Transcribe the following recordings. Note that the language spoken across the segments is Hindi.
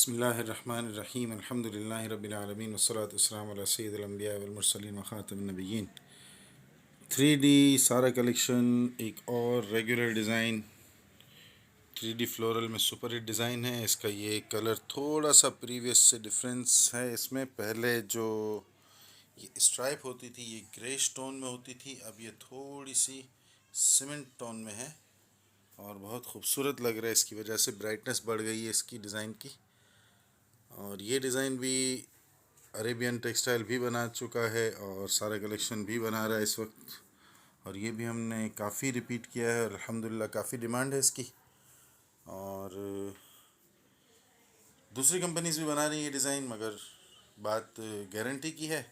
बिस्मिल्लाहिर्रहमानिर्रहीम अल्हम्दुलिल्लाहि रब्बिल आलमीन वस्सलातु वस्सलामु अला सय्यिदिल अंबिया वल मुरसलीन व खातमिन नबिय्यीन। 3D सारा कलेक्शन एक और रेगुलर डिज़ाइन 3D फ्लोरल में सुपर हिट डिज़ाइन है। इसका ये कलर थोड़ा सा प्रीवियस से डिफरेंस है। इसमें पहले जो ये स्ट्राइप होती थी ये ग्रे टोन में होती थी, अब ये थोड़ी सी सीमेंट टोन में है और बहुत खूबसूरत लग रहा है। इसकी वजह से ब्राइटनेस बढ़ गई है इसकी डिज़ाइन की। और ये डिज़ाइन भी अरेबियन टेक्सटाइल भी बना चुका है और सारा कलेक्शन भी बना रहा है इस वक्त, और ये भी हमने काफ़ी रिपीट किया है और अल्हम्दुलिल्लाह काफ़ी डिमांड है इसकी। और दूसरी कंपनीज भी बना रही है डिज़ाइन, मगर बात गारंटी की है।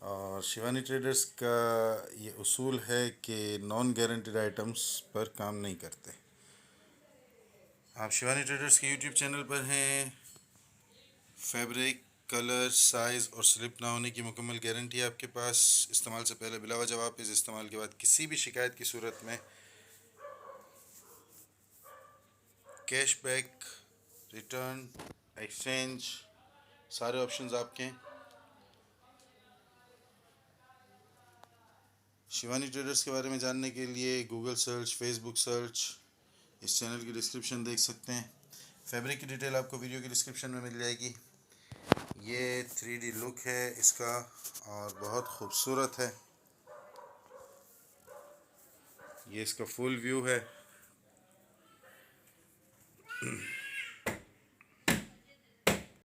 और शिवानी ट्रेडर्स का ये उसूल है कि नॉन गारंटीड आइटम्स पर काम नहीं करते। आप शिवानी ट्रेडर्स के यूट्यूब चैनल पर हैं। फैब्रिक, कलर, साइज़ और स्लिप ना होने की मुकम्मल गारंटी है आपके पास। इस्तेमाल से पहले बिला वजह वापस, इस्तेमाल के बाद किसी भी शिकायत की सूरत में कैशबैक, रिटर्न, एक्सचेंज सारे ऑप्शंस आपके हैं। शिवानी ट्रेडर्स के बारे में जानने के लिए गूगल सर्च, फेसबुक सर्च, इस चैनल की डिस्क्रिप्शन देख सकते हैं। फैब्रिक की डिटेल आपको वीडियो की डिस्क्रिप्शन में मिल जाएगी। ये 3D लुक है इसका और बहुत खूबसूरत है। ये इसका फुल व्यू है।